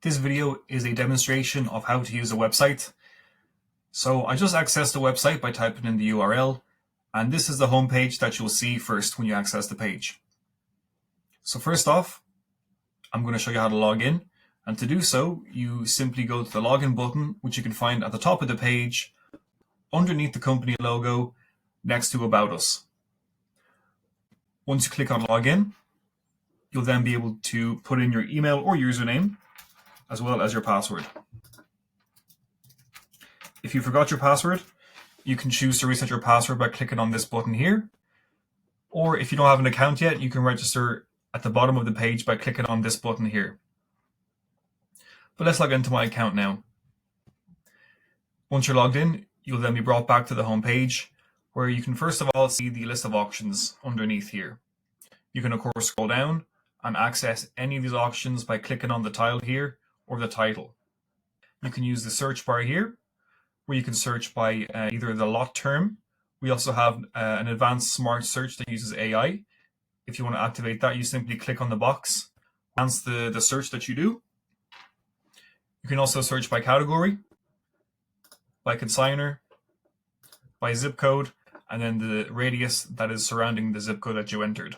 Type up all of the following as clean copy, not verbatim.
This video is a demonstration of how to use a website. So I just accessed the website by typing in the URL, and this is the home page that you'll see first when you access the page. So first off, I'm going to show you how to log in. And to do so, you simply go to the login button, which you can find at the top of the page, underneath the company logo, next to About Us. Once you click on login, you'll then be able to put in your email or username, as well as your password. If you forgot your password, you can choose to reset your password by clicking on this button here. Or if you don't have an account yet, you can register at the bottom of the page by clicking on this button here. But let's log into my account now. Once you're logged in, you'll then be brought back to the home page, where you can first of all see the list of auctions underneath here. You can of course scroll down and access any of these auctions by clicking on the tile here or the title. You can use the search bar here, where you can search by either the lot term. We also have an advanced smart search that uses AI. If you want to activate that, you simply click on the box, advance the search that you do. You can also search by category, by consignor, by zip code, and then the radius that is surrounding the zip code that you entered.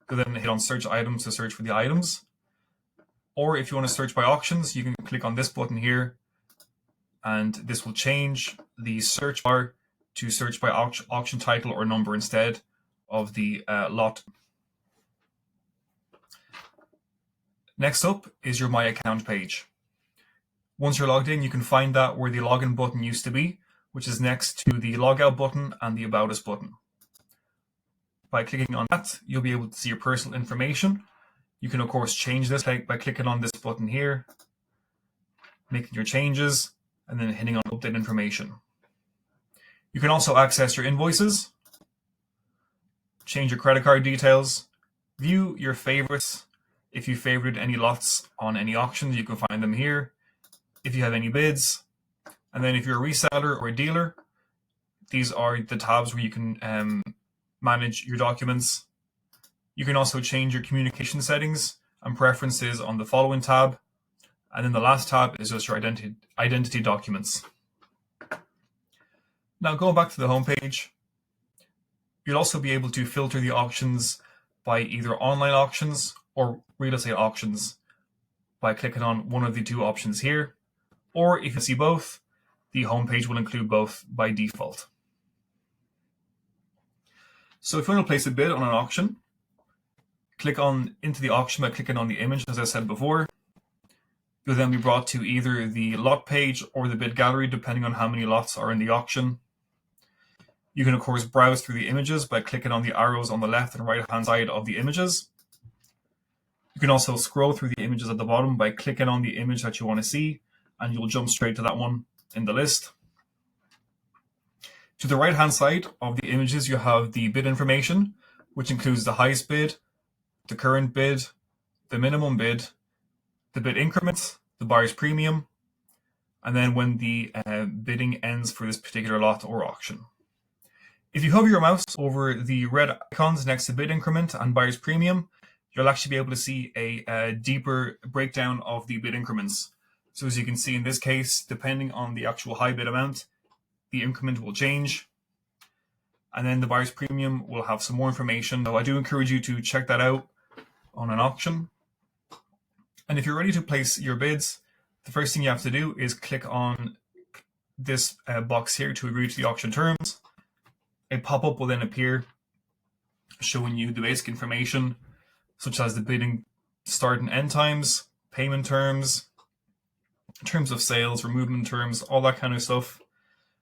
You'll then hit on search items to search for the items. Or if you want to search by auctions, you can click on this button here, and this will change the search bar to search by auction title or number instead of the lot. Next up is your My Account page. Once you're logged in, you can find that where the login button used to be, which is next to the logout button and the About Us button. By clicking on that, you'll be able to see your personal information. You can of course change this by clicking on this button here, making your changes, and then hitting on update information. You can also access your invoices, change your credit card details, view your favorites. If you favorited any lots on any auctions, you can find them here. If you have any bids, and then if you're a reseller or a dealer, these are the tabs where you can manage your documents. You can also change your communication settings and preferences on the following tab. And then the last tab is just your identity documents. Now going back to the home page, you'll also be able to filter the auctions by either online auctions or real estate auctions by clicking on one of the two options here. Or if you see both, the home page will include both by default. So if you want to place a bid on an auction, click into the auction by clicking on the image, as I said before. You'll then be brought to either the lot page or the bid gallery, depending on how many lots are in the auction. You can of course browse through the images by clicking on the arrows on the left and right hand side of the images. You can also scroll through the images at the bottom by clicking on the image that you want to see, and you'll jump straight to that one in the list. To the right hand side of the images, you have the bid information, which includes the highest bid, the current bid, the minimum bid, the bid increments, the buyer's premium, and then when the bidding ends for this particular lot or auction. If you hover your mouse over the red icons next to bid increment and buyer's premium, you'll actually be able to see a deeper breakdown of the bid increments. So as you can see in this case, depending on the actual high bid amount, the increment will change. And then the buyer's premium will have some more information. So I do encourage you to check that out on an auction. And if you're ready to place your bids, the first thing you have to do is click on this box here to agree to the auction terms. A pop-up will then appear showing you the basic information, such as the bidding start and end times, payment terms, terms of sales, removement terms, all that kind of stuff.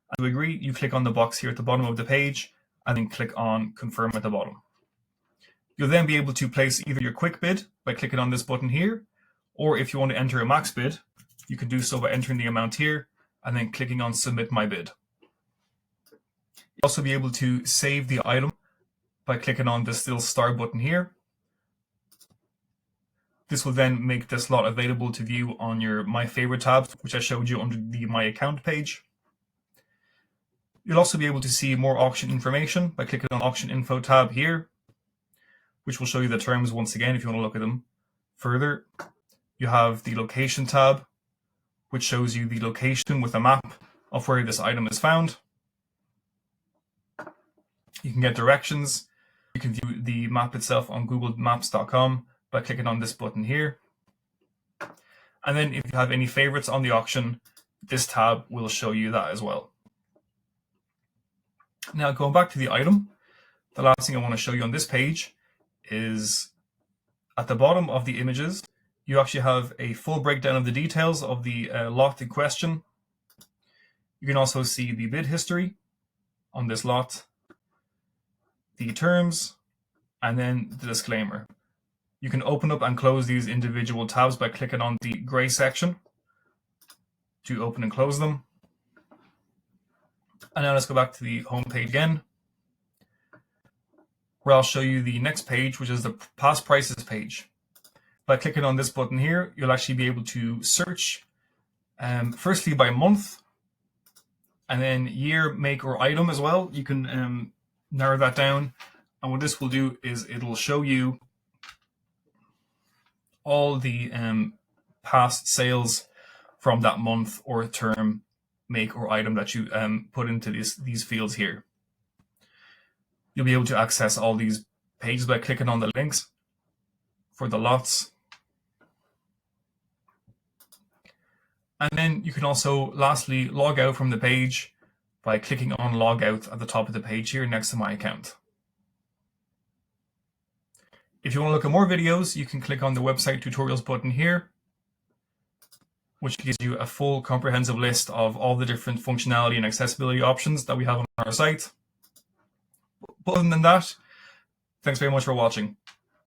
And to agree, you click on the box here at the bottom of the page and then click on confirm at the bottom. You'll then be able to place either your quick bid by clicking on this button here, or if you want to enter a max bid, you can do so by entering the amount here and then clicking on submit my bid. You'll also be able to save the item by clicking on this little star button here. This will then make this lot available to view on your My Favorite tabs, which I showed you under the My Account page. You'll also be able to see more auction information by clicking on Auction Info tab here, which will show you the terms once again if you want to look at them further. You have the location tab, which shows you the location with a map of where this item is found. You can get directions. You can view the map itself on googlemaps.com by clicking on this button here. And then if you have any favorites on the auction, this tab will show you that as well. Now, going back to the item, the last thing I want to show you on this page is at the bottom of the images, you actually have a full breakdown of the details of the lot in question. You can also see the bid history on this lot, the terms, and then the disclaimer. You can open up and close these individual tabs by clicking on the gray section to open and close them. And now let's go back to the home page again, where I'll show you the next page, which is the past prices page. By clicking on this button here, you'll actually be able to search firstly by month, and then year, make, or item as well. You can narrow that down. And what this will do is it'll show you all the past sales from that month or term, make, or item that you put into these fields here. You'll be able to access all these pages by clicking on the links for the lots. And then you can also lastly log out from the page by clicking on log out at the top of the page here next to my account. If you want to look at more videos, you can click on the website tutorials button here, which gives you a full comprehensive list of all the different functionality and accessibility options that we have on our site. But other than that, thanks very much for watching.